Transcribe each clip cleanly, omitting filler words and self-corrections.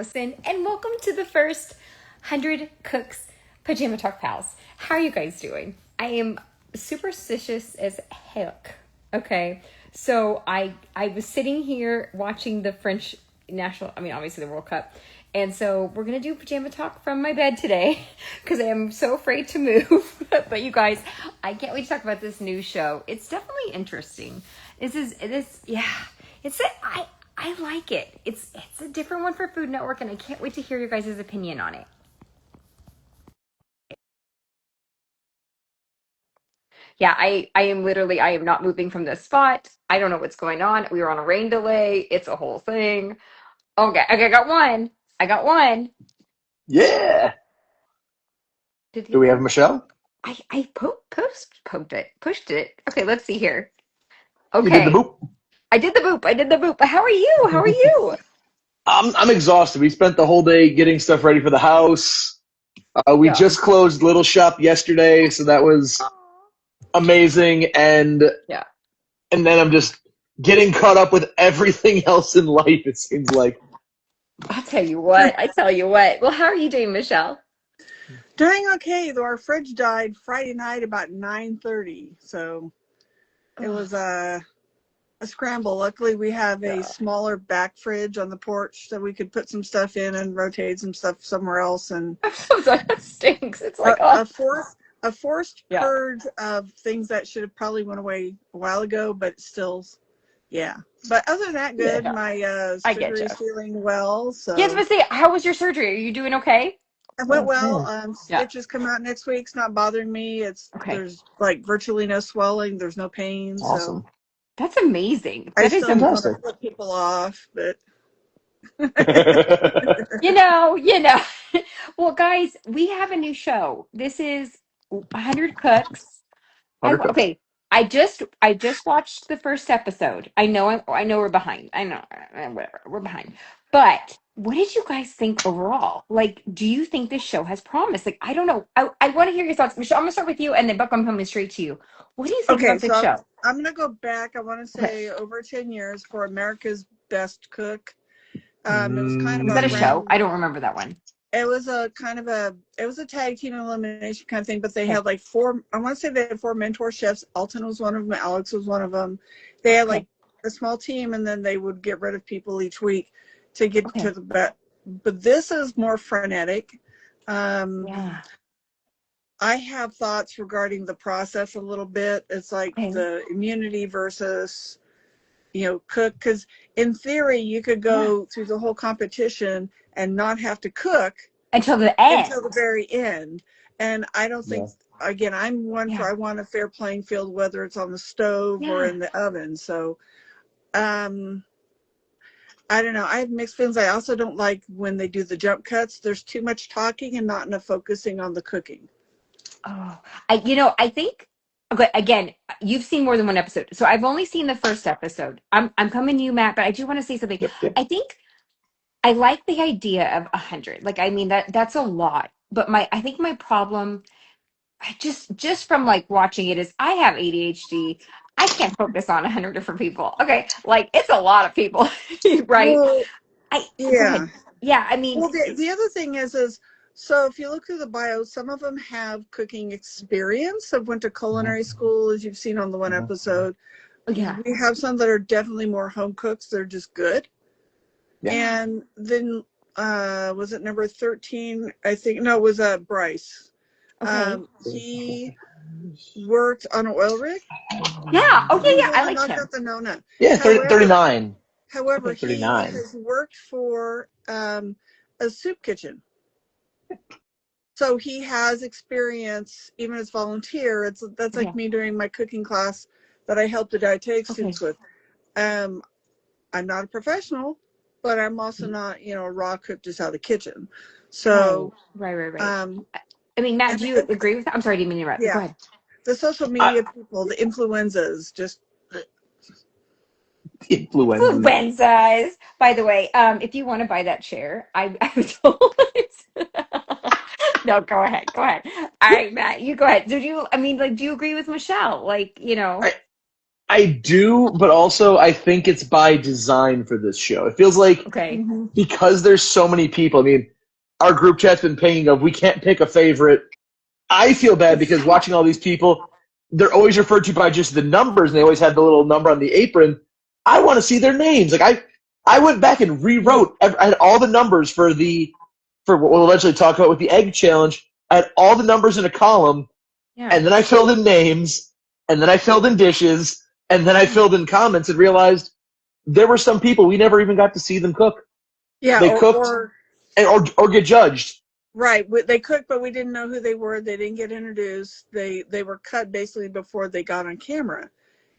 Allison, and welcome to the first 100 Cooks Pajama Talk Pals. How are you guys doing? I am superstitious as heck. Okay, so I was sitting here watching the French national, obviously the World Cup, and so we're gonna do pajama talk from my bed today because I am so afraid to move. But you guys, I can't wait to talk about this new show. It's definitely interesting. I like it. It's a different one for Food Network, and I can't wait to hear your guys' opinion on it. Yeah, I am not moving from this spot. I don't know what's going on. We were on a rain delay. It's a whole thing. Okay, I got one. I got one. Yeah. Did he Do we go? have Michelle? I poked it. Pushed it. Okay, let's see here. You did the Okay. boop. I did the boop. I did the boop. How are you? How are you? I'm exhausted. We spent the whole day getting stuff ready for the house. We Yeah. just closed Little Shop yesterday, so that was amazing. Yeah. And then I'm just getting caught up with everything else in life. It seems like. I'll tell you what. I tell you what. Well, how are you doing, Michelle? Doing okay, though our fridge died Friday night about 9:30, so it Oh, was a scramble. Luckily, we have a yeah. smaller back fridge on the porch that we could put some stuff in and rotate some stuff somewhere else. And I'm so sorry. That stinks. It's a, like, oh, a forced a forced yeah. purge of things that should have probably went away a while ago, but still, yeah. But other than that, good. Yeah. My I get surgery you. is feeling well, Yes, so but say, how was your surgery? Are you doing okay? it went well. Okay. Yeah. Stitches come out next week. It's not bothering me. Okay. There's like virtually no swelling. There's no pain. So Awesome. That's amazing. I That is still want to Fantastic. flip people off, but you know. Well, guys, we have a new show. This is 100 Cooks. Undercooks. Okay. I just watched the first episode. I know we're behind. I know whatever. We're behind. But what did you guys think overall? Like, do you think this show has promise? Like, I don't know. I want to hear your thoughts. Michelle, I'm gonna start with you and then Buck, I'm coming straight to you. What do you think okay. about So this show? I'm gonna go back. I want to Okay. say over 10 years for America's Best Cook. It was kind of Was a that a show? random. I don't remember that one. It was a kind of it was a tag team elimination kind of thing, but they Okay. had like four. I want to say they had four mentor chefs. Alton was one of them. Alex was one of them. They had Okay. like a small team, and then they would get rid of people each week to get to Okay. the bet. But this is more frenetic. Um, Yeah. I have thoughts regarding the process a little bit. It's like Okay. the immunity versus, cook. Because in theory, you could Yeah. go through the whole competition and not have to cook Until the until the end. very end. And I don't think, Yeah. again, I'm one for, Yeah. I want a fair playing field, whether it's on the stove or Yeah. in the oven. So, um, I don't know. I have mixed feelings. I also don't like when they do the jump cuts. There's too much talking and not enough focusing on the cooking. Oh, I think, okay, again, you've seen more than one episode. So I've only seen the first episode. I'm coming to you, Matt, but I do want to say something. Yep. Yep. I think I like the idea of 100. Like, I mean, that's a lot. But I think my problem, I just from like watching it is I have ADHD. I can't focus on 100 different people. Okay, like it's a lot of people, right? Well, I Go yeah. ahead. Yeah, I mean, Well, the other thing is, so if you look through the bio, some of them have cooking experience. I've went to Mhm. culinary school, as you've seen on the one Mhm. episode. yeah. We have some that are definitely more home cooks. They're just good. Yeah. Yeah. And then, was it number 13? I think, no, it was Bryce. Okay. He worked on an oil rig. Yeah. Oh, yeah, He was yeah. the I one that liked knocked him. out the Nona. Yeah. 30, However, 39. however, Okay. he 39. has worked for a soup kitchen. So he has experience, even as volunteer. That's like Yeah. me during my cooking class that I help the dietetic Okay. students with. Um, I'm not a professional, but I'm also not, a raw cook just out of the kitchen. Right. So, Right. Right. Right. um, I mean, Matt, and do you agree with that? I'm sorry, I didn't mean to interrupt. Go yeah, ahead. the social I, media people, the influenzas, just influenza. Influenzas. By the way, if you want to buy that chair, I was told. No, go ahead. Go ahead. All right, Matt, you go ahead. I mean, like, do you agree with Michelle? Like, I I do, but also I think it's by design for this show. It feels like Okay. Mm-hmm. because there's so many people. I mean, our group chat's been pinging of we can't pick a favorite. I feel bad It's because tough. watching all these people, they're always referred to by just the numbers, and they always have the little number on the apron. I want to see their names. Like I went back and rewrote. I had all the numbers for what we'll eventually talk about with the egg challenge. I had all the numbers in a column, Yeah. and then I filled in names, and then I filled in dishes, and then I filled in comments, and realized there were some people we never even got to see them cook. Yeah, They cooked or get judged. right. They cooked, but we didn't know who they were. They didn't get introduced. They were cut basically before they got on camera.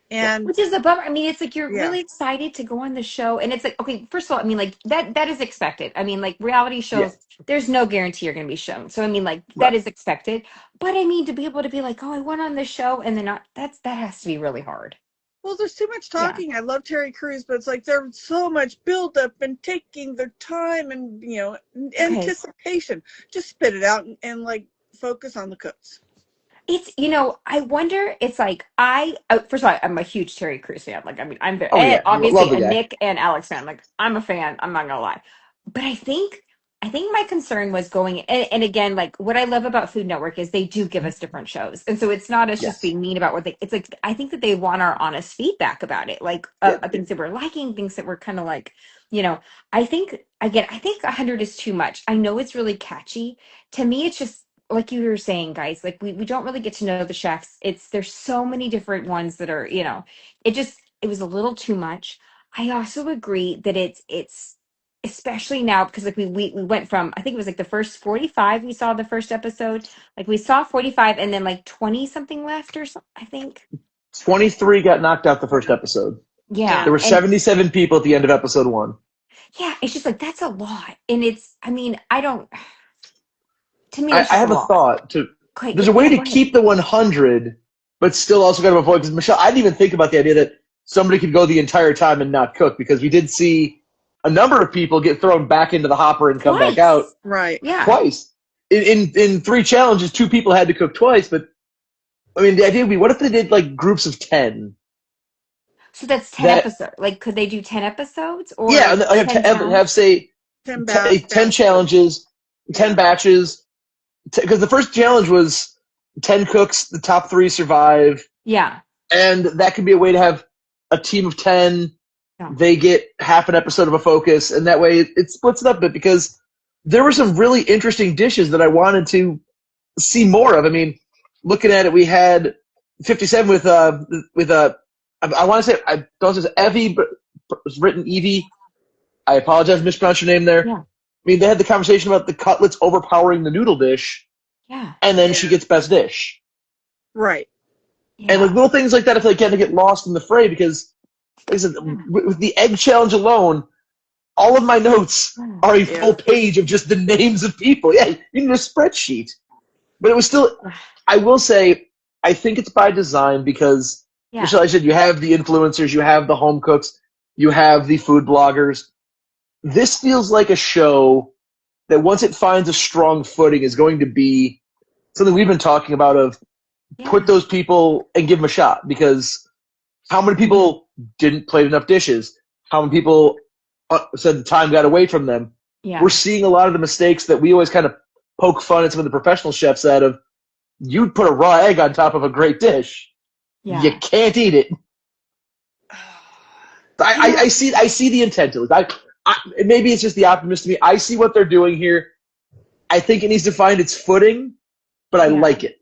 And Which is a bummer. I mean, it's like you're yeah, really excited to go on the show, and it's like, okay, first of all, I mean, like that is expected. I mean, like reality Yeah, shows, there's no guarantee you're going to be shown. So I mean, like that right. is expected. But I mean, to be able to be like, oh, I went on the show, and then not that has to be really hard. well, there's too much Yeah. talking. I love Terry Crews, but it's like there's so much buildup and taking their time and Okay. anticipation. Just spit it out and like focus on the cooks. It's, I wonder, it's like, first of all, I'm a huge Terry Crews fan. Like, I mean, I'm very, Oh and yeah, love obviously the a guy. Nick and Alex fan. Like, I'm a fan. I'm not gonna lie. But I think my concern was going, and again, like, what I love about Food Network is they do give us different shows. And so it's not us just Yes. being mean about it's like, I think that they want our honest feedback about it. Like, Yeah. things that we're liking, things that we're kind of like, you know, I think 100 is too much. I know it's really catchy. To me, it's just, like you were saying, guys, like we don't really get to know the chefs. There's so many different ones that are, it was a little too much. I also agree that it's especially now because like we went from, I think it was like the first 45 we saw the first episode. Like we saw 45 and then like 20 something left or something, I think. 23 got knocked out the first Yeah, episode. Yeah. There yeah. were And 77 people at the end of episode 1. yeah, it's just like that's a lot. And I mean, I don't to me I, it's I just a have a lot. thought to. Okay, There's a way yeah, to go ahead. keep the 100, but still also kind of avoid. Because Michelle, I didn't even think about the idea that somebody could go the entire time and not cook, because we did see a number of people get thrown back into the hopper and come back out Twice. Right. Yeah. twice. In 3 challenges, 2 people had to cook twice. But I mean, the idea would be, what if they did like groups of 10? So that's 10 That episodes. Like, could they do 10 episodes or yeah, like and I 10 have challenges? say 10 10 batches. challenges, 10 Yeah. batches, because the first challenge was 10 cooks, the top 3 survive, Yeah. and that could be a way to have a team of 10. Yeah. They get half an episode of a focus, and that way it splits it up a bit, because there were some really interesting dishes that I wanted to see more of. I mean, looking at it, we had 57 with I want to say, I don't know if it's Evie, but it's written Evie. I apologize, mispronounced your name there. Yeah. I mean, they had the conversation about the cutlets overpowering the noodle dish, Yeah. and then she Yeah. gets best dish. Right. And like Yeah. little things like that, I feel like kind of get lost in the fray, because, like I said, Yeah. with the egg challenge alone, all of my notes Yeah. are a Yeah. full page of just the names of people. Yeah, you need a spreadsheet. But it was still, I will say, I think it's by design, because, Yeah. Michelle, I said, you have the influencers, you have the home cooks, you have the food bloggers. This feels like a show that, once it finds a strong footing, is going to be something we've been talking about, of put Yeah. those people and give them a shot. Because how many people didn't plate enough dishes? How many people said the time got away from them? Yeah. We're seeing a lot of the mistakes that we always kind of poke fun at some of the professional chefs out of. You'd put a raw egg on top of a great dish. You Yeah. can't eat it. You know, I see the intent of it. Maybe it's just the optimist to me. I see what they're doing here. I think it needs to find its footing, but I yeah. like it.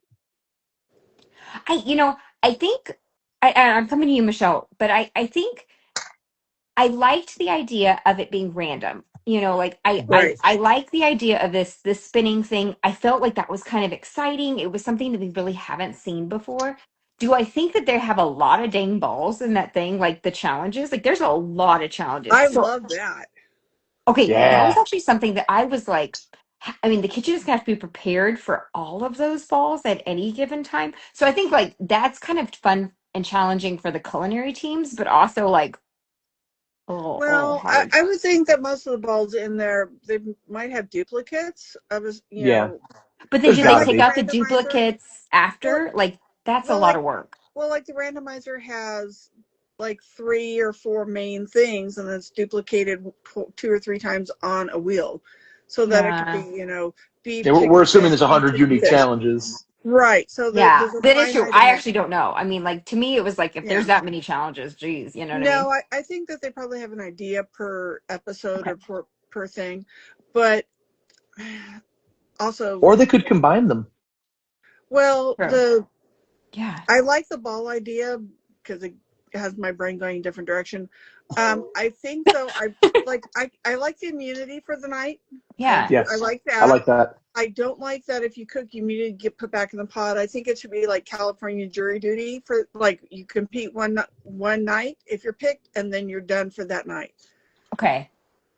I think I'm coming to you, Michelle, but I think I liked the idea of it being random. Like Right. I like the idea of this spinning thing. I felt like that was kind of exciting. It was something that we really haven't seen before. Do I think that they have a lot of dang balls in that thing, like the challenges? Like there's a lot of challenges. I So love that. okay, that was Yeah. actually something that I was like, I mean, the kitchen is gonna have to be prepared for all of those balls at any given time. So I think like that's kind of fun and challenging for the culinary teams, but also like a little Well, I, hard. I would think that most of the balls in there, they might have duplicates of us, Yeah. But then There's do kind of they got to like take a be. out the randomizer. duplicates Well, after? Like that's a well, lot like of work. Well, like the randomizer has like 3 or 4 main things, and it's duplicated 2 or 3 times on a wheel, so that it could be, Yeah. beef, Yeah, we're chicken, assuming fish, there's beef, 100 chicken, unique fish. challenges. Right. So Yeah, there's a that is true. finite I amount. actually don't know. I mean, like to me, it was like if there's Yeah. that many challenges, geez, you know what I mean? No, I think that they probably have an idea per episode Okay. or per thing, but also, Or they could combine them. well, True. Yeah. I like the ball idea because it has my brain going a different direction. I think though, I like the immunity for the night. Yeah. I Yes, like I that. like that. I don't like that if you cook, you immediately get put back in the pot. I think it should be like California jury duty for like you compete one night if you're picked, and then you're done for that night. Okay.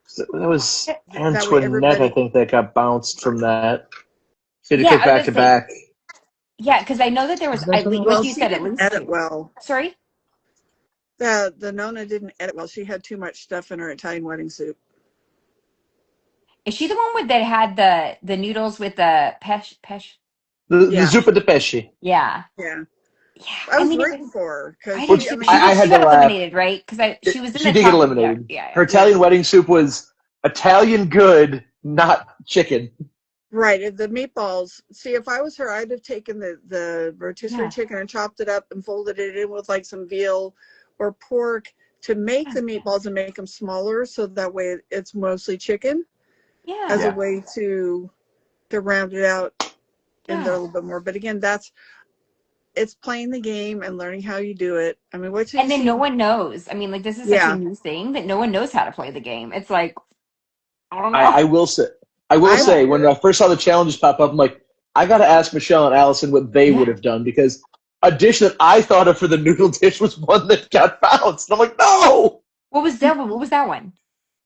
So that was That way Antoinette, I everybody. think, that got bounced from that. She had to Yeah, cook I was back gonna to say, back. yeah, because I know that there was Wasn't that at someone least, like Well, you else? she said, at didn't least edit two. well. Sorry? The Nona didn't edit well. She had too much stuff in her Italian wedding soup. Is she the one with that had the noodles with the pesh? The Yeah, zuppa de pesce. Yeah. yeah. Yeah. I I was mean, it rooting was, for her because I did Which she. I too. mean, I She had to got laugh. eliminated, right? Because she was in She the did get top. Yeah, eliminated. yeah, Her yeah. Italian wedding soup was Italian good, not chicken. Right. The meatballs. See, if I was her, I'd have taken the rotisserie yeah, chicken and chopped it up and folded it in with like some veal or pork to make yeah, the meatballs and make them smaller, so that way it's mostly chicken as a yeah, Yeah. way to round it out in there a yeah. little bit more. But again, it's playing the game and learning how you do it. I mean, wait till you And then no see. one knows. I mean, like this is such a Yeah, new thing that no one knows how to play the game. It's like, I don't I, know. I will say, I will I'm Yeah, say, when sure. I first saw the challenges pop up, I'm like, I got to ask Michelle and Allison what they would yeah. have done, because a dish that I thought of for the noodle dish was one that got bounced. And I'm like, no. What was that one? What was that one?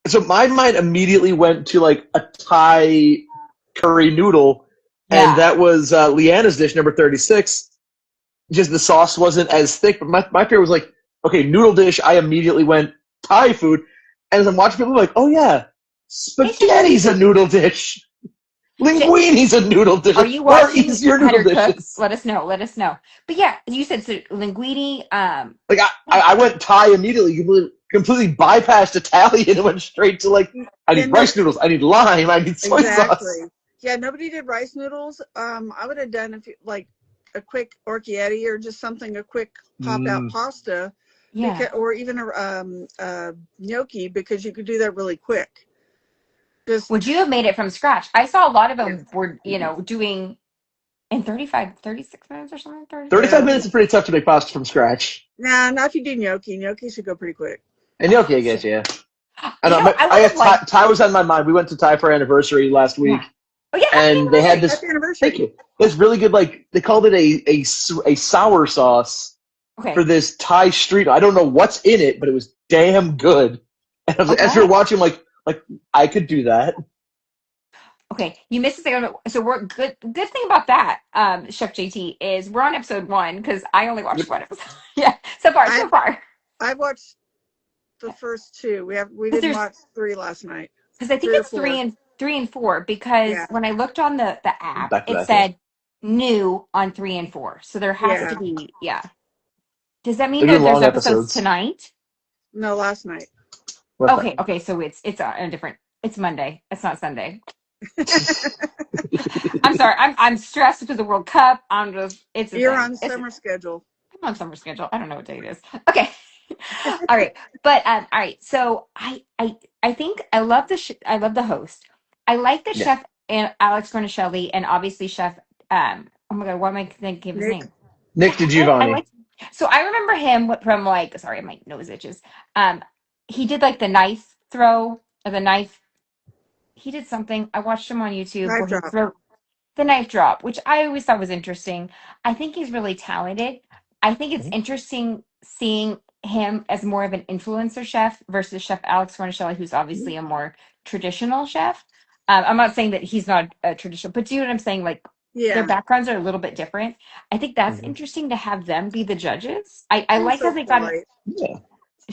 So my mind immediately went to like a Thai curry noodle, and Yeah. that was Leanna's dish, number 36. Just the sauce wasn't as thick, but my fear was like, okay, noodle dish. I immediately went Thai food, and as I'm watching people, I'm like, oh yeah, Hey, Chef spaghetti's a noodle dish. JT. Linguini's a noodle dish. Are you Where are watching easier noodle 100 Cooks? dishes? Let us know. Let us know. But yeah, you said so linguine. Like Yeah, I went Thai immediately, completely bypassed Italian and went straight to like, I Yeah, need no, rice noodles, I need lime, I need soy sauce. exactly. Yeah, nobody did rice noodles. I would have done if you like a quick orchietti or just something, a quick pop out Mm, pasta, yeah. because or even gnocchi, because you could do that really quick. Just Would you have made it from scratch? I saw a lot of yeah, them were, doing in 35, 36 minutes or something. 30. 35 yeah. minutes is pretty tough to make pasta from scratch. Nah, not if you do gnocchi. Gnocchi should go pretty quick. And Oh, gnocchi, I see. guess, yeah. I know. I I would have had liked. Thai was on my mind. We went to Thai for our anniversary last Yeah. week, Oh yeah, happy and they had anniversary. this. Happy Thank anniversary. you. This really good, like they called it a sour sauce for Okay. this Thai street. I don't know what's in it, but it was damn good. And I was, as we were Okay. watching, like I could do that. Okay. You missed a second. So we're good. Good thing about that, Chef JT, is we're on episode one because I only watched one episode. Yeah. So far, I so far. I've watched the first 2. We Because didn't there's watch 3 last night. because I think 3 or it's 4. three and four because Yeah, when I looked on the app, Back to it back, yeah. said new on 3 and 4. So there has to yeah. be, yeah. Does that mean They're that doing there's long episodes episodes. tonight? No, last night. Last Okay, night. okay, so it's a different. It's Monday. It's not Sunday. I'm sorry. I'm stressed because of the World Cup. I'm just. It's a You're thing. on It's summer schedule. I'm on summer schedule. I don't know what day it is. Okay. All right. But all right. So I think I love I love the host. I like the Yeah. chef and Alex Guarnaschelli and obviously chef oh my god, why am I thinking of his Nick, name? Nick Yeah, I DiGiovanni. like so I remember him from like sorry, my nose itches. Um he did like the knife throw or the knife he did something. I watched him on YouTube knife where he drop. threw the knife drop, which I always thought was interesting. I think he's really talented. I think it's Mhm. interesting seeing him as more of an influencer chef versus Chef Alex Guarnaschelli, who's obviously a more traditional chef. I'm not saying that he's not a traditional, but do you know what I'm saying? Like their Yeah, backgrounds are a little bit different. I think that's Mhm. interesting to have them be the judges. I you're like how so they got it. polite. Yeah.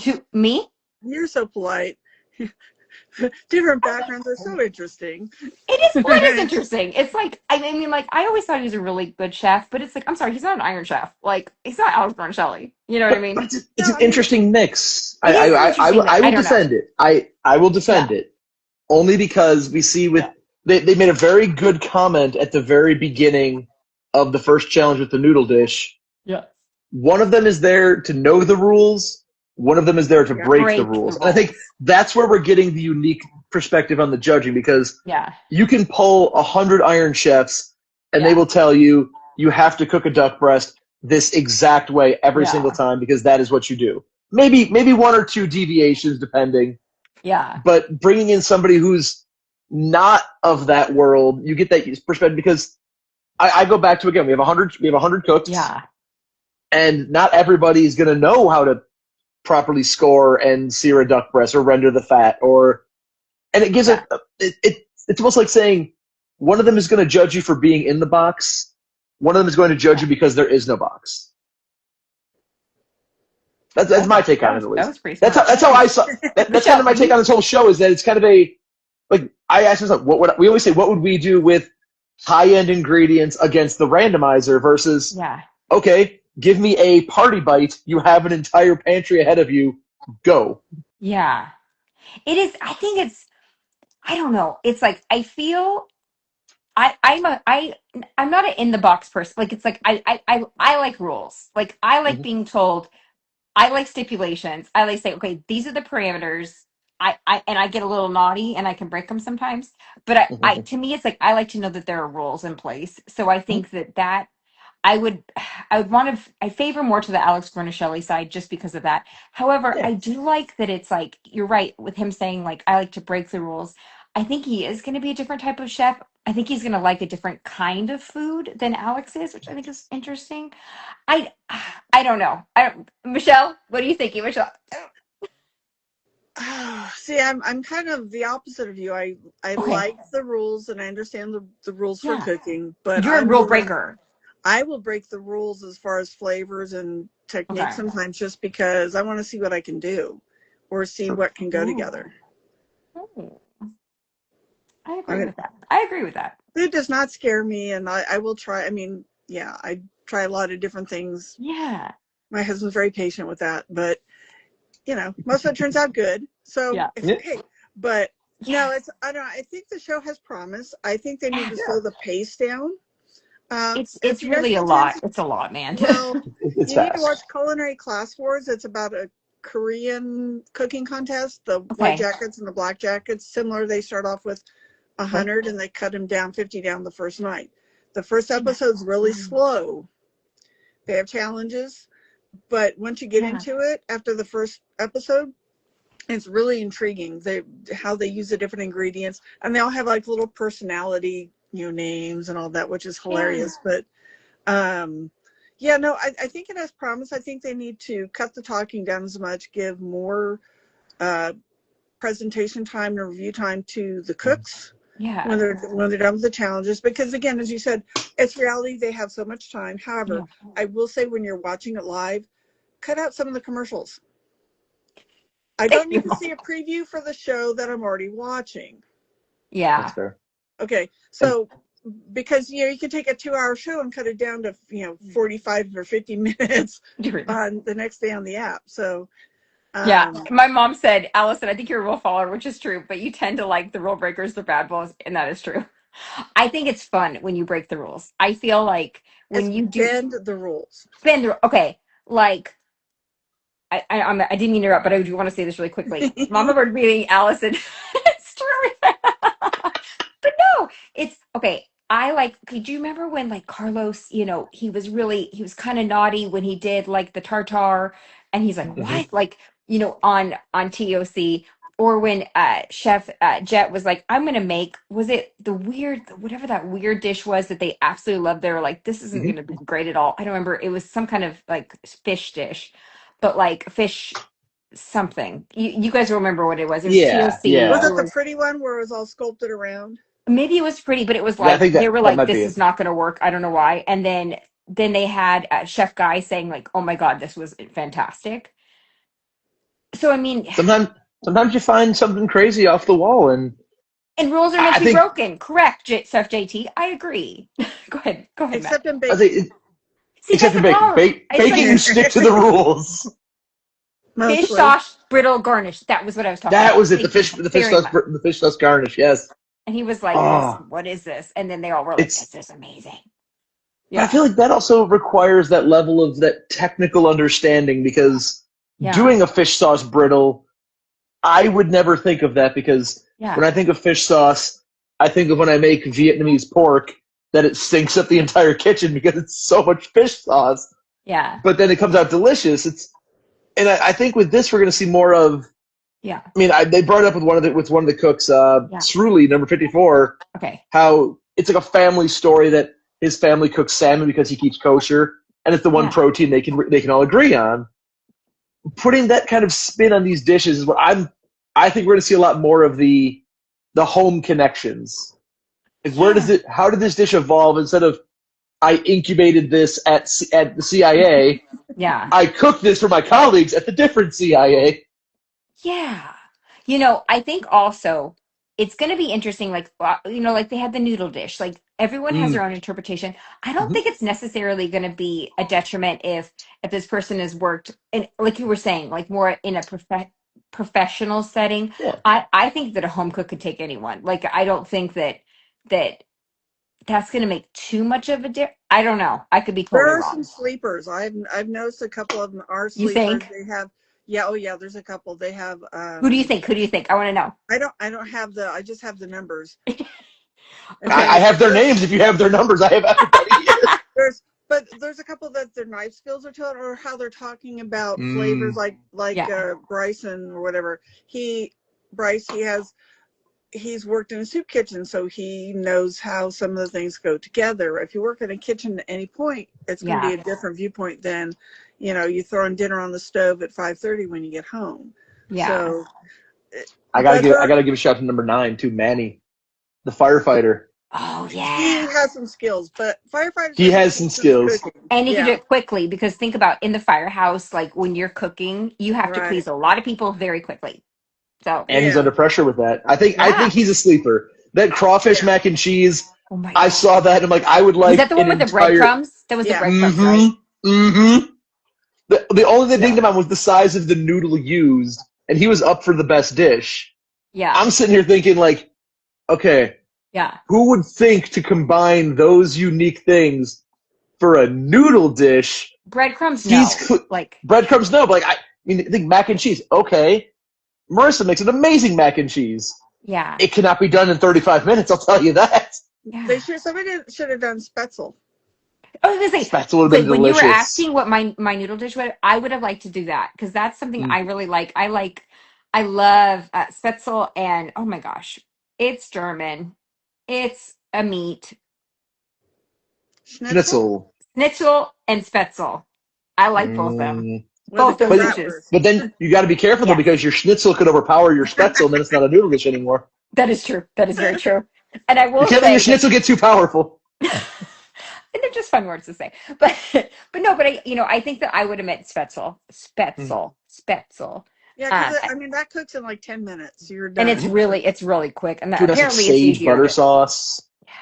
Who, me? You're so polite. Different backgrounds are so interesting. It is interesting. It's like, I mean, like, I always thought he was a really good chef, but it's like, I'm sorry, he's not an Iron Chef. Like, he's not Alex Guarnaschelli. You know what I But mean? it's No, an I mean, interesting mix. It is an interesting mix. I I will don't know. defend it. I will defend Yeah. it only because we see with Yeah. they made a very good comment at the very beginning of the first challenge with the noodle dish. Yeah. One of them is there to know the rules. One of them is there to yeah. break the Break the rules. And I think rules. that's where we're getting the unique perspective on the judging because Yeah. you can pull 100 Iron Chefs and they Yeah. will tell you you have to cook a duck breast this exact way every single Yeah. time because that is what you do. Maybe one or two deviations depending, Yeah. but bringing in somebody who's not of that world, you get that perspective because I go back to again we have 100 cooks Yeah. and not everybody is going to know how to properly score and sear a duck breast or render the fat or and it gives Yeah. it's almost like saying one of them is going to judge you for being in the box, one of them is going to judge Yeah. you because there is no box. That's my take on it at That least. was pretty That's smart. how I saw that's kind Michele, of my take you, on this whole show is that it's kind of a like I asked myself what would we always say what would we do with high end ingredients against the randomizer versus yeah. okay, give me a party bite. You have an entire pantry ahead of you. Go. Yeah. It is, I think it's, I don't know. It's like, I feel I'm not an in the box person. Like it's like I like rules. Like I like Mm-hmm. being told. I like stipulations. I like say, okay, these are the parameters. I get a little naughty and I can break them sometimes. But I Mm-hmm. to me it's like I like to know that there are rules in place. So I think that I would I would want to I favor more to the Alex Guarnaschelli side just because of that. However, Yeah. I do like that it's like you're right with him saying like I like to break the rules. I think he is going to be a different type of chef. I think he's going to like a different kind of food than Alex is, which I think is interesting. I I don't know. Michele, what are you thinking, Michele? See, I'm kind of the opposite of you. I Okay. like the rules and I understand the rules for Yeah. cooking, but You're a rule breaker. I will break the rules as far as flavors and techniques Okay. sometimes just because I want to see what I can do or see what can go Ooh. together. Ooh. I I agree mean, with that. I agree with that. food does not scare me, and I will try. I mean, yeah, I try a lot of different things. Yeah. My husband's very patient with that, but most of it turns out good, so Yeah. it's Yeah. okay. But Yeah. no, I don't know. I think the show has promise. I think they need Yeah. to slow the pace down. If It's you guys really a get a chance, lot. It's a lot, man. well, It's you need to fast. watch Culinary Class Wars. It's about a Korean cooking contest. The white Okay. jackets and the black jackets, similar. They start off with Huh? 100 and they cut them down 50 down the first night. The first episode's really Mm. slow. They have challenges, but once you get Yeah. into it after the first episode, it's really intriguing. How they use the different ingredients, and they all have like little personality, names and all that, which is Yeah. hilarious. But um, yeah, no, I think it has promise. I think they need to cut the talking down as much, give more uh, presentation time and review time to the cooks when Yeah. they're done with the challenges. Because again, as you said, it's reality. They have so much time. Yeah. However, I will say when you're watching it live, cut out some of the commercials. I don't need to see a preview for the show that I'm already watching. That's Yeah. fair. Okay, And so because you can take a 2-hour show and cut it down to 45 or 50 minutes on the next day on the app. So Yeah. um, My mom said, Allison, I think you're a rule follower, which is true, but you tend to like the rule breakers, the bad boys, and that is true. I think it's fun when you break the rules. I feel like it's when you do bend the rules. bend the okay, like I didn't mean to interrupt, but I do want to say this really quickly. Mama Bird meeting Allison. It's true. But no, it's okay. I like, okay, do you remember when like Carlos, he was kind of naughty when he did like the tartar and he's like, mhm. what? Like, on TOC or when Chef Jet was like, I'm gonna make, was it the weird, whatever that weird dish was that they absolutely loved? They were like, this isn't Mhm. gonna be great at all. I don't remember. It was some kind of like fish dish, but like fish something. You guys remember what it was? It was Yeah, TOC. Was yeah. It it the was pretty one where it was all sculpted around? maybe it was pretty, but it was I like think they that were that like, might be this is it. not going to work. I don't know why. And then they had Chef Guy saying like, oh my god, this was fantastic. So I mean, Sometimes. Sometimes you find something crazy off the wall, and And rules are meant I to be think broken. Correct, Chef JT. I agree. Go ahead. Go ahead, Matt. Except in I baking. think See, except that's for the bacon. problem. It's Bacon, like you stick to the rules. fish Mostly. sauce brittle garnish. That was what I was talking That about. was it. Thank you very much. The fish sauce garnish. Yes. And he was like, Oh, "Listen, what is this?" And then they all were like, it's. "This is amazing." But I Yeah, feel like that also requires that level of that technical understanding because yeah, doing a fish sauce brittle, I would never think of that because when yeah, I think of fish sauce, I think of when I make Vietnamese pork that it stinks up the entire kitchen because it's so much fish sauce. yeah, But then it comes out delicious. And I think with this we're going to see more of. yeah, I mean, they brought it up with one of the cooks, yeah. Sruli, number 54, Okay. how it's like a family story that his family cooks salmon because he keeps kosher, and it's the one Yeah, protein they can all agree on. Putting that kind of spin on these dishes is what I think we're going to see a lot more of the home connections. Like where does yeah, it? How did this dish evolve? Instead of I incubated this at the CIA, yeah. I cooked this for my colleagues at the different CIA. Yeah. I think also it's going to be interesting. Like, like they had the noodle dish. Like, everyone has their Mm. own interpretation. I don't Mm-hmm. think it's necessarily going to be a detriment if this person has worked in, like you were saying, like more in a professional setting. Yeah. I think that a home cook could take anyone. Like, I don't think that that's going to make too much of a difference. I don't know. I could be totally There are some wrong. sleepers. I've noticed a couple of them are You sleepers. think? They have, yeah, oh yeah, there's a couple. They have Who do you think? Who do you think? I want to know. I don't have I just have the numbers. I Okay. Okay. have their names. If you have their numbers, I have everybody. There's a couple that their knife skills are taught or how they're talking about flavors Mm. like Yeah. Bryson or whatever. Bryce, he's worked in a soup kitchen, so he knows how some of the things go together. If you work in a kitchen at any point, it's going to be Yeah. a different viewpoint than, you throwing dinner on the stove at 5:30 when you get home. Yeah. So, but I gotta give a shout to number 9 too, Manny, the firefighter. Oh he yeah. has some skills, but firefighters He are has just some as good as skills, cooking. And you can do Yeah, it quickly because think about in the firehouse, like when you're cooking, you have to right. please a lot of people very quickly. So and he's Yeah, under pressure with that. I yeah. think he's a sleeper. That crawfish yeah, mac and cheese, Oh my I God. saw that and I'm like, I would Was that like the an one with the entire. breadcrumbs? That was the yeah. breadcrumbs, right? Mm-hmm. Mm-hmm. The only thing Yeah. about was the size of the noodle used, and he was up for the best dish. Yeah. I'm sitting here thinking like, okay, Yeah. who would think to combine those unique things for a noodle dish? Breadcrumbs, He's no. Like, breadcrumbs. No, but like I mean, I think mac and cheese. Okay, Marissa makes an amazing mac and cheese. yeah. It cannot be done in 35 minutes. I'll tell you that. Yeah. Should have done Spetzel. I was gonna say, Spatzel would have like been when you were delicious. asking what my noodle dish was, I would have liked to do that because that's something Mm. I really like. I love Spetzel, and oh my gosh, it's German. It's a meat. Schnitzel? Schnitzel. Schnitzel and Spetzel. I like both of them. Mm. Was Both it those good But that dishes. worse? then you got to be careful though Yes, because your Schnitzel could overpower your Spetzel, and then it's not a noodle dish anymore. that is true. That is very true. And I You will can't let your say that Schnitzel get too powerful. and they're just fun words to say. But no, but I think that I would have meant Spetzel. Mm. Spetzel. Yeah, because Um I mean that cooks in like 10 minutes. You're and it's done. Mhm. really quick. And that, Dude, that's like apparently it's sage easier butter to sauce. yeah,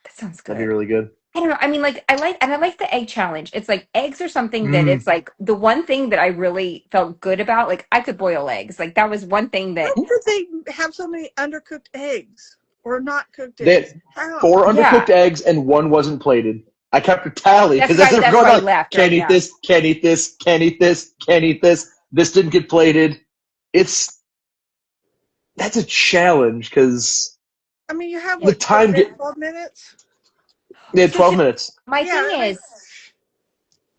that sounds That'd be good. really good. I don't know. I mean, like I like the egg challenge. It's like eggs are something that Mm. it's like the one thing that I really felt good about. Like I could boil eggs. Like that was one thing How that could they have so many undercooked eggs or not cooked They eggs? had How? 4 undercooked yeah. eggs and one wasn't plated. I kept a tally That's because as right. they were That's going right. on, Left, can't right? eat Yeah. this, can't eat this, can't eat this, can't eat this. This didn't get plated. It's that's a challenge because I mean, you have the what, time get 12 minutes? they had So 12 minutes. my Yeah, thing I mean, is,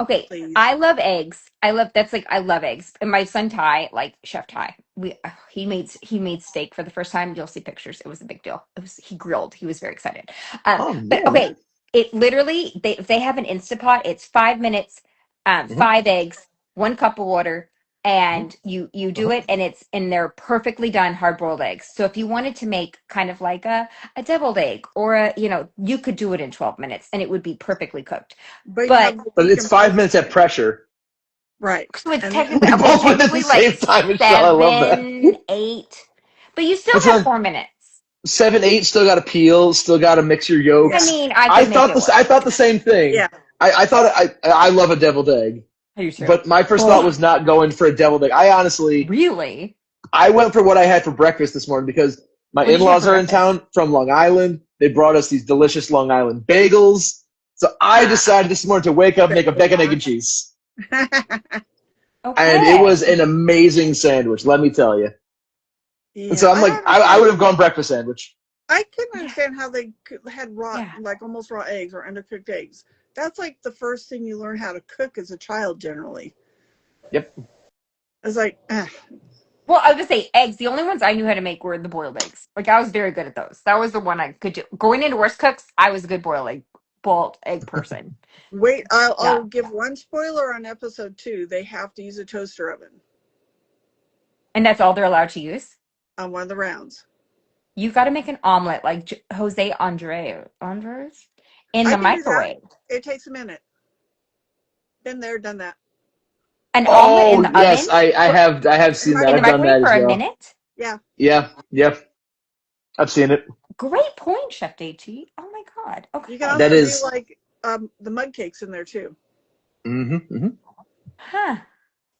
okay, please. I love eggs. I love eggs. And my son Ty, like Chef Ty, he made steak for the first time. You'll see pictures. It was a big deal. He grilled. He was very excited. Oh But man. okay, it literally they have an Instapot. It's 5 minutes, Mhm. 5 eggs, 1 cup of water, Mhm. and you do Uh-huh. it, and they're perfectly done hard boiled eggs. So if you wanted to make kind of like a deviled egg or you could do it in 12 minutes and it would be perfectly cooked. But you have But the But it's five decomposing. minutes at pressure. Right. So it's And technically We both went at the technically same like time, Michelle. I love that. 7, 8, but you still What's have on 4 minutes. 7, 8? Still got to peel. Still got to mix your I yolks. mean, I I could make thought it this. work. I thought the same thing. yeah. I thought I love a deviled egg, I do too. but my first thought Oh, was not going for a deviled egg. I honestly, really? I went for what I had for breakfast this morning because my What did you have in-laws for are in breakfast? town from Long Island. They brought us these delicious Long Island bagels. So I decided this morning to wake up, make a bacon, egg, and cheese. And it was Okay. an amazing sandwich, let me tell you. And Yeah. so I'm I like, don't I understand. would have gone breakfast sandwich. I couldn't Yeah. understand how they had raw, Yeah. like almost raw eggs or undercooked eggs. That's like the first thing you learn how to cook as a child, generally. Yep. It's like, Well, I was gonna say eggs. The only ones I knew how to make were the boiled eggs. Like I was very good at those. That was the one I could do. Going into worst cooks, I was a good boiled egg person. wait, Yeah. I'll give one spoiler on episode 2. They have to use a toaster oven And that's all they're allowed to use. on one of the rounds. You got to make an omelet like Jose Andres in I the can do that. microwave. It takes a minute. Been there, done that. An omelet in Oh the yes, oven I have In the seen that. in the I've done microwave. microwave that for as a well. minute. Yeah. Yeah, yep. I've seen it. Great point, Chef DT. Oh my God. You can Okay. That also do is. like the mud cakes in there too. Mm-hmm. Huh.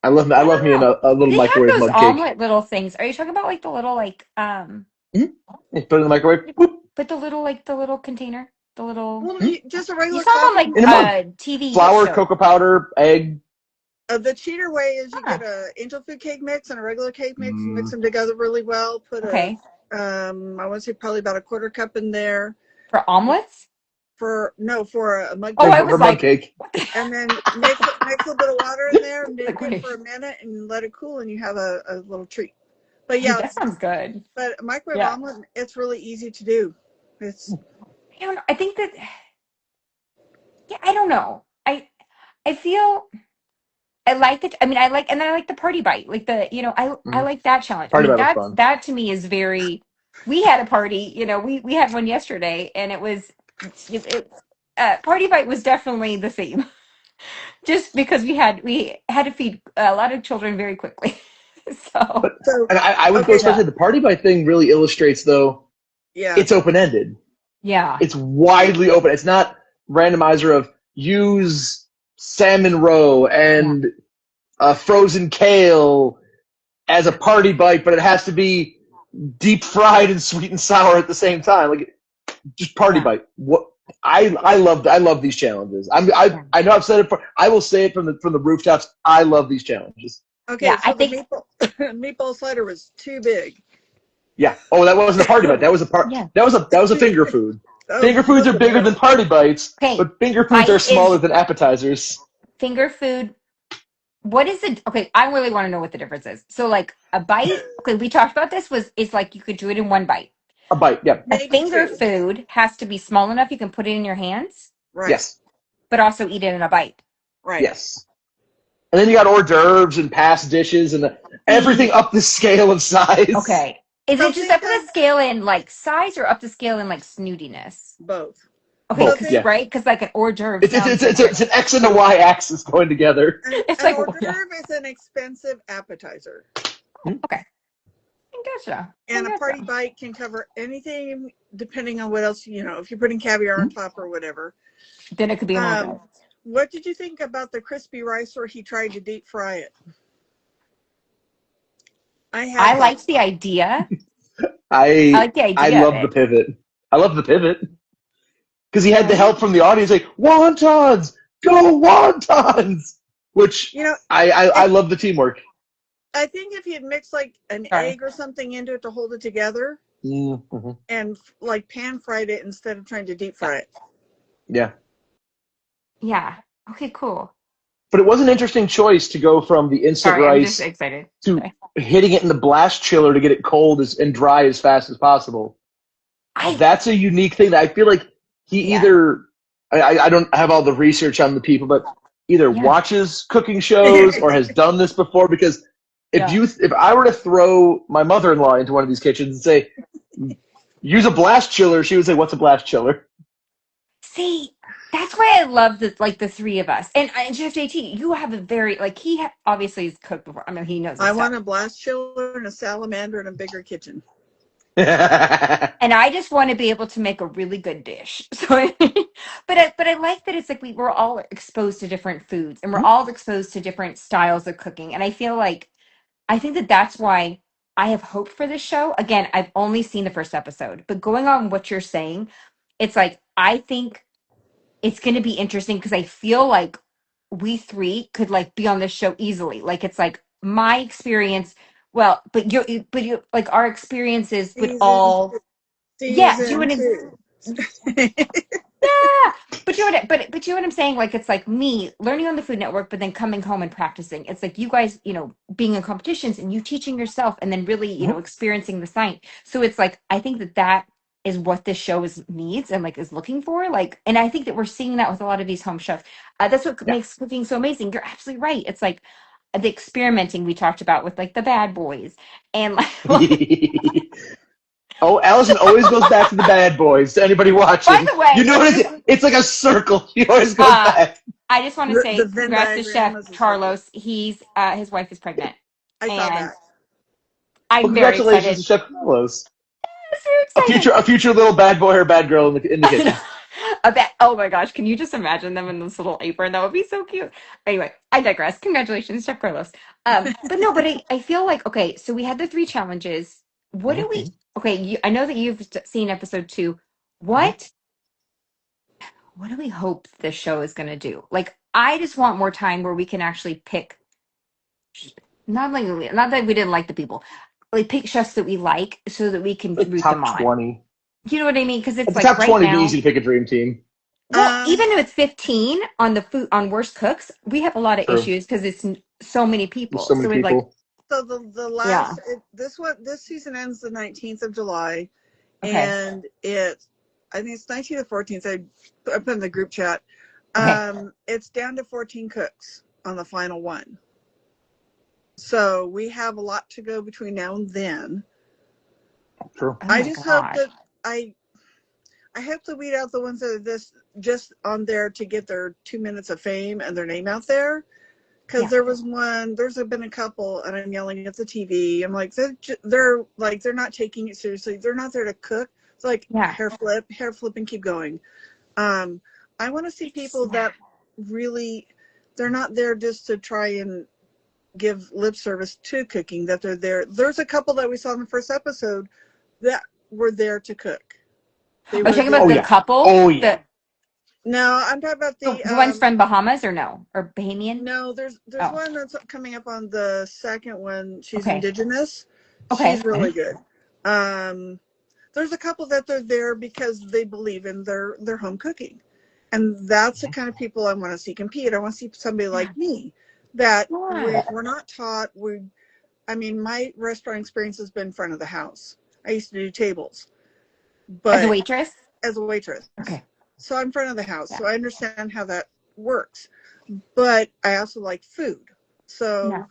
I I love don't me in know. a little They have microwave those mug cake. omelet little things. Are you talking about like the little Mm-hmm. You put it in the microwave. Whoop, but the little container, the little Well, mm-hmm. just a you regular saw them on coffee. like In a mug. TV Flour, shows. cocoa powder, egg. The cheater way is you Huh. get a angel food cake mix and a regular cake mix and mix Mm, them together really well. Put a, Okay. I want to say probably about a quarter cup in there For omelets? for a mug Oh, for, I cake. was for mug like, cake. what the And then mix a little bit of water in there, like, bake it for wait. a minute, and let it cool, and you have a little treat. But Hey, yeah, that sounds good. but a microwave Yeah. omelet, it's really easy to do. It's I don't know. I think that yeah, I don't know. I feel I like it. I mean, I like the party bite. Like I Mm. like that challenge. I Party mean, bite was fun. that to me is very we had a party, we had one yesterday and it party bite was definitely the theme. Just because we had to feed a lot of children very quickly. So, But so and I would go okay. yeah. especially the party bite thing really illustrates though Yeah, it's open ended. Yeah. It's widely open. It's not randomizer of use salmon roe Yeah. and frozen kale as a party bite, but it has to be deep fried and sweet and sour at the same time. Like just party Yeah. bite. What I love these challenges. Yeah. I know I've said it. I will say it from the rooftops. I love these challenges. okay. Yeah, I So the think meatball slider was too big. Yeah. Oh, that wasn't a party bite. That was a part. yeah. That was a finger food. Oh, Finger foods are bigger than party bites, Okay. but finger foods are Bite smaller is than appetizers. finger food. What is it? Okay, I really want to know what the difference is. So like a bite, okay, we talked about this it's like you could do it in one bite. A bite. Yep. A maybe finger two. food has to be small enough you can put it in your hands, Right, Yes. but also eat it in a bite. right. Yes. And then you got hors d'oeuvres and past dishes and everything See, up the scale of size. okay. Is So it just think up the of scale in like size or up the scale in like snootiness? both. Okay, So Both. because think Yeah. right, because like an hors d'oeuvre sounds It's an X and a Y axis going together. it's an like hors yeah. d'oeuvre is an expensive appetizer, Okay, I gotcha. I and a party gotcha. bite can cover anything depending on what else if you're putting caviar on top or whatever. Then it could be an hors d'oeuvre. What did you think about the crispy rice where he tried to deep fry it? I I had that. liked the idea. I I like the I idea of love the it. pivot. I love the pivot because he had the Yeah. help from the audience, like wontons, go wontons, which You know, I if love the teamwork. I think if you had mixed like an Sorry. egg or something into it to hold it together Mm-hmm. and like pan fried it instead of trying to deep Yeah. fry it. Yeah, Yeah. Okay, cool. but it was an interesting choice to go from the instant Sorry, I'm just rice excited. to Sorry. hitting it in the blast chiller to get it cold and dry as fast as possible. I That's a unique thing that I feel like he yeah. either I don't have all the research on the people, but either Yeah. watches cooking shows or has done this before. Because Yeah. if I were to throw my mother-in-law into one of these kitchens and say use a blast chiller, she would say, "What's a blast chiller?" See, That's why I love the three of us. And Chef JT, you have a very like obviously has cooked before. I mean, he knows his I stuff. want a blast chiller and a salamander and a bigger kitchen. And I just want to be able to make a really good dish. So, but I like that it's like we're all exposed to different foods and we're all exposed to different styles of cooking. And I feel like I think that that's why I have hope for this show. Again, I've only seen the first episode, but going on what you're saying, it's like I think it's going to be interesting because I feel like we three could like be on this show easily. Like it's like my experience. Well, but you like our experiences would Season all yeah, do you season want to two. yeah, but you know what? But you know what I'm saying? Like it's like me learning on the Food Network, but then coming home and practicing. It's like you guys, being in competitions and you teaching yourself, and then really, experiencing the science. So it's like I think that that is what this show is needs and like is looking for. Like, and I think that we're seeing that with a lot of these home chefs. That's what Yeah. makes cooking so amazing. You're absolutely right. It's like the experimenting we talked about with like the bad boys and like Oh, Allison always goes back to the bad boys. To anybody by watching, the way, you let me notice just it's like a circle. She always goes uh back. I just want to The say Venn congrats to diagram Chef was a circle. Carlos. He's his wife is pregnant, I saw and that. I'm Well, very congratulations to excited. Chef Carlos, I'm so excited. a future little bad boy or bad girl in the I know. kitchen. I bet. Oh my gosh, can you just imagine them in this little apron? That would be so cute. Anyway, I digress. Congratulations, Chef Carlos. But no, but I feel like okay. So we had the three challenges. What do we? Mhm, Okay, I know that you've seen episode two. mhm. What do we hope this show is going to do? Like, I just want more time where we can actually pick. Not that we didn't like the people, like pick chefs that we like, so that we can Like root them top on. 20. You know what I mean? Because it's At the like top right 20, it'd be easy now. to pick a dream team. Well, Um, even if it's 15 on the food on worst cooks, we have a lot of True. issues because it's so many There's people. so many So it's like, people. so the yeah, this season ends the 19th of July, okay, and I think it's 19th or 14th. I put in the group chat. okay. It's down to 14 cooks on the final one. So we have a lot to go between now and then. True. Oh I my just hope gosh, that I hope to weed out the ones that are just on there to get their 2 minutes of fame and their name out there. Because yeah, there's been a couple, and I'm yelling at the TV. I'm like, they're not taking it seriously. They're not there to cook. It's like yeah. hair flip, and keep going. Um, I want to see It's people that really, they're not there just to try and give lip service to cooking. That they're there. There's a couple that we saw in the first episode that were there to cook. They Are you were talking there. about Oh, the yeah. couple? Oh, yeah. No, I'm talking about The ones from Bahamas or no? Or Bahamian? no, there's Oh, one that's coming up on the second one. She's okay. indigenous. She's Okay. really good. Um, there's a couple that they're there because they believe in their home cooking, and that's the kind of people I want to see compete. I want to see somebody Yeah. like me that Yeah. we're not taught. I mean, my restaurant experience has been front of the house. I used to do tables, As a but waitress? as a waitress, Okay. so I'm front of the house, Yeah. so I understand how that works. But I also like food. Yeah. So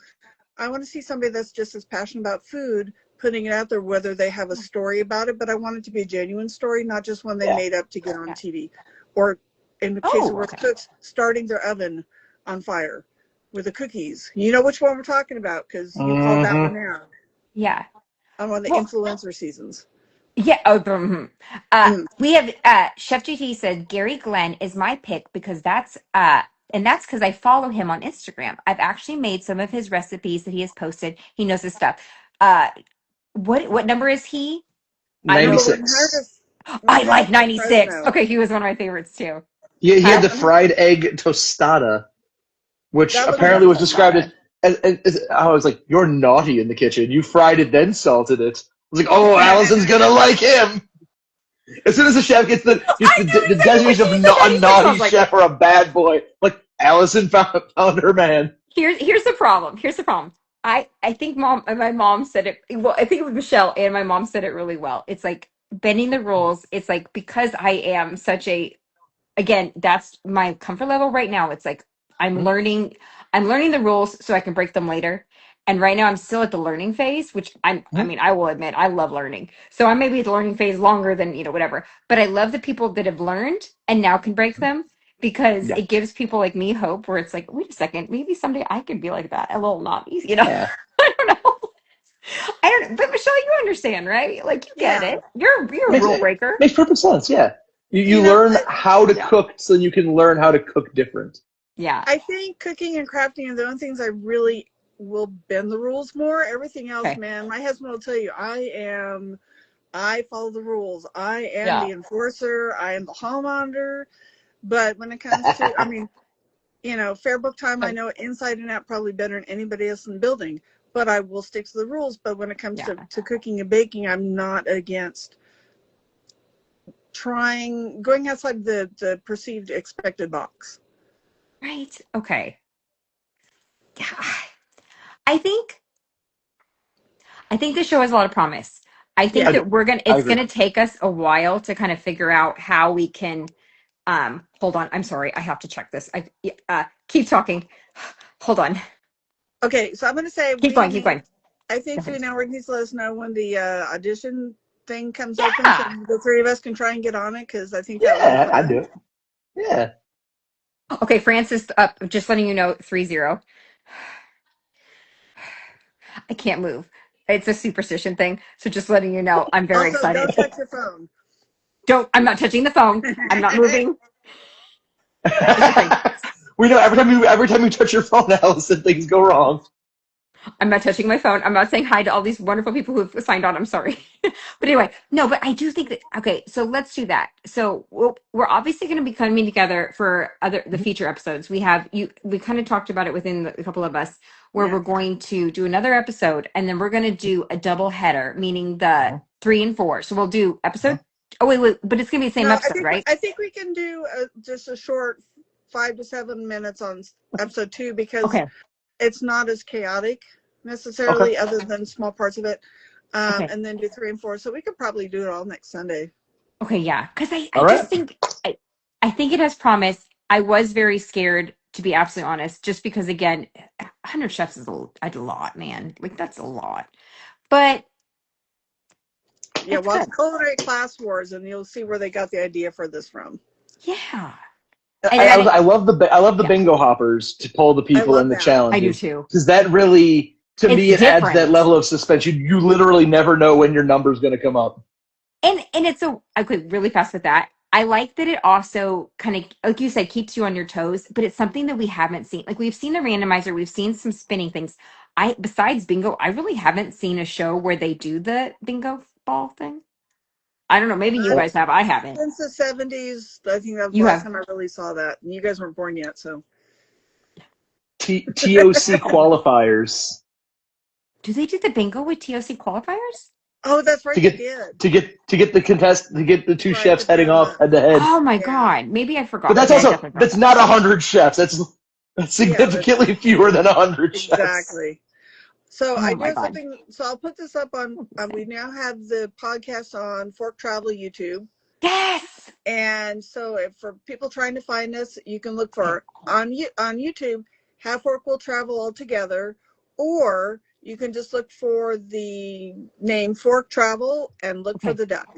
I want to see somebody that's just as passionate about food, putting it out there, whether they have a story about it, but I want it to be a genuine story, not just one they Yeah. made up to get on Yeah. TV. Or in the case of Oh, worst okay. cooks, starting their oven on fire with the cookies. You know which one we're talking about because you called that Hmm. one out. Yeah. I'm on the Well, influencer seasons. yeah. Oh, Mm. we have Chef GT said Gary Glenn is my pick because that's because I follow him on Instagram. I've actually made some of his recipes that he has posted. He knows his stuff. Uh, what number is he? I Number know 96. I like 100 96. Fresno. Okay, he was one of my favorites too. He had Huh? the fried egg tostada, which That looks What apparently is was yummy. described tostada? as I was like, "You're naughty in the kitchen. You fried it, then salted it." I was like, "Oh, Allison's gonna like him." As soon as the chef gets I know the exactly what designation of she said a 96. I naughty was like, chef or a bad boy, like Allison found her man. here's the problem. Here's the problem. I think my mom said it well, I think it was Michelle and my mom said it really well. It's like bending the rules. It's like because I am such a again, that's my comfort level right now. It's like I'm Mhm. learning I'm learning the rules so I can break them later. And right now I'm still at the learning phase, which I Mhm. mean, I will admit I love learning. So I may be at the learning phase longer than, whatever. But I love the people that have learned and now can break them because Yeah. it gives people like me hope where it's like, wait a second, maybe someday I could be like that, a little naughty, Yeah. I don't know. I don't, but Michelle, you understand, right? Like you get Yeah. it. You're a Makes rule breaker. makes perfect sense. Yeah. You You know, learn how to Yeah. cook so you can learn how to cook different. Yeah. I think cooking and crafting are the only things I really will bend the rules more. Everything else, Okay. man, my husband will tell you, I follow the rules. I am Yeah. the enforcer. I am the hall monitor. But when it comes to, I mean, fair book time, I know it inside and out probably better than anybody else in the building, but I will stick to the rules. But when it comes Yeah. to cooking and baking, I'm not against going outside the perceived expected box. Right. Okay. Yeah. I think I think the show has a lot of promise. I think Yeah. that I it's agree. gonna take us a while to kind of figure out how we can hold on. I'm sorry. I have to check this. Keep talking. Hold on. Okay, so I'm going to say Keep going. Keep going. I Go think ahead. Food Network needs to let us know when the audition thing comes open so Yeah. the three of us can try and get on it because I think that would be Yeah, I fun. do it. Yeah. Okay, Francis up, just letting you know, 3-0. I can't move. It's a superstition thing. So just letting you know, I'm very Also, don't excited. touch your phone. I'm not touching the phone. I'm not moving. Just kidding. We know every time you touch your phone, Allison, things go wrong. I'm not touching my phone. I'm not saying hi to all these wonderful people who've signed on. I'm sorry. But anyway, no, but I do think that, okay, so let's do that. So we're obviously going to be coming together for the feature episodes. We kind of talked about it within a couple of us where Yeah. we're going to do another episode and then we're going to do a double header, meaning the Uh-huh. 3 and 4. So we'll do episode, oh, wait, but it's going to be the same No, episode, right? I think we can do just a short 5 to 7 minutes on episode 2 because Okay. it's not as chaotic Okay. necessarily, other than small parts of it. Okay. And then do 3 and 4. So we could probably do it all next Sunday. Okay, yeah, because I All just right. think I think it has promise. I was very scared, to be absolutely honest, just because again, 100 chefs is a lot, man. Like that's a lot, but Yeah, it's watch good. Culinary Class Wars, and you'll see where they got the idea for this from. Yeah, and I, then I love the yeah, bingo hoppers to pull the I people love in the that. I do challenges too. because that really, to It's me, it adds that different, level of suspense. You literally never know when your number's going to come up. and it's okay. Really fast with that. I like that it also kind of, like you said, keeps you on your toes, but it's something that we haven't seen. Like we've seen the randomizer, we've seen some spinning things. Besides bingo, I really haven't seen a show where they do the bingo ball thing. I don't know. Maybe you Uh, guys have. I haven't. since the 70s, I think that was the You last have. time I really saw that. And you guys weren't born yet, so. TOC qualifiers Do they do the bingo with TOC qualifiers? Oh, that's to right, they get did. to get the two Right, chefs to pair heading them off up. head to head. Oh my Yeah. God. Maybe I But forgot. Okay, I definitely forgot that's that. not 100 chefs. That's Yeah, that's significantly fewer than 100 chefs. exactly. So I Oh do my have God. something. So I'll put this up on. We now have the podcast on ForkTravel YouTube, Yes. and so if, for people trying to find us, you can look Okay. for on YouTube. Have Fork Will Travel All Together, or you can just look for the name Fork Travel and look for Okay. the duck,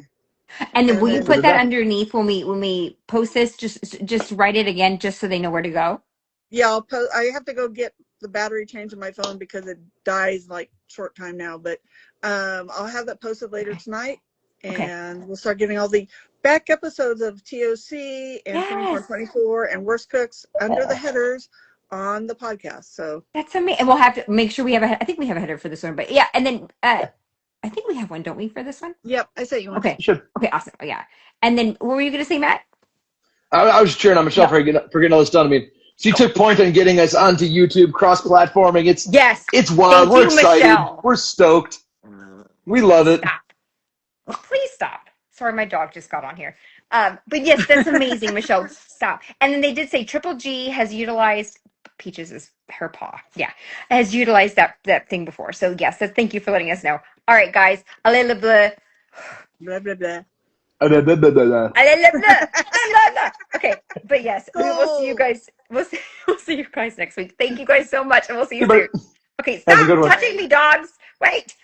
And then and will you Look for then the put that duck. underneath when we post this? Just write it again, just so they know where to go. yeah, I'll post. I have to go get the battery changed on my phone because it dies like short time now. But I'll have that posted later Okay. tonight, Okay. and we'll start getting all the back episodes of TOC and 24 Yes. and 24 and Worst Cooks under the headers on the podcast. So That's amazing. And we'll have to make sure we have I think we have a header for this one, but yeah. And then I think we have one, don't we, for this one? yep, I sent you one. Okay. You should. Okay. Awesome. Oh, yeah. And then what were you going to say, Matt? I was cheering on Michelle No. for getting all this done. I mean, she took point on getting us onto YouTube, cross-platforming. Yes. It's wild. Thank We're you, excited. Michelle. We're stoked. We love it. Stop. Please stop. Sorry, my dog just got on here. But yes, that's amazing, Michelle. Stop. And then they did say Triple G has utilized Peaches is her paw. Yeah, has utilized that thing before. So yes, thank you for letting us know. All right, guys. Allez, blah, Blah blah blah. allez, blah, blah, blah. Okay, but yes, we will see you Go. guys. We'll see you guys next week. Thank you guys so much, and we'll see you Goodbye. soon. Okay, Have a stop good one. touching Bye. me, dogs. Wait.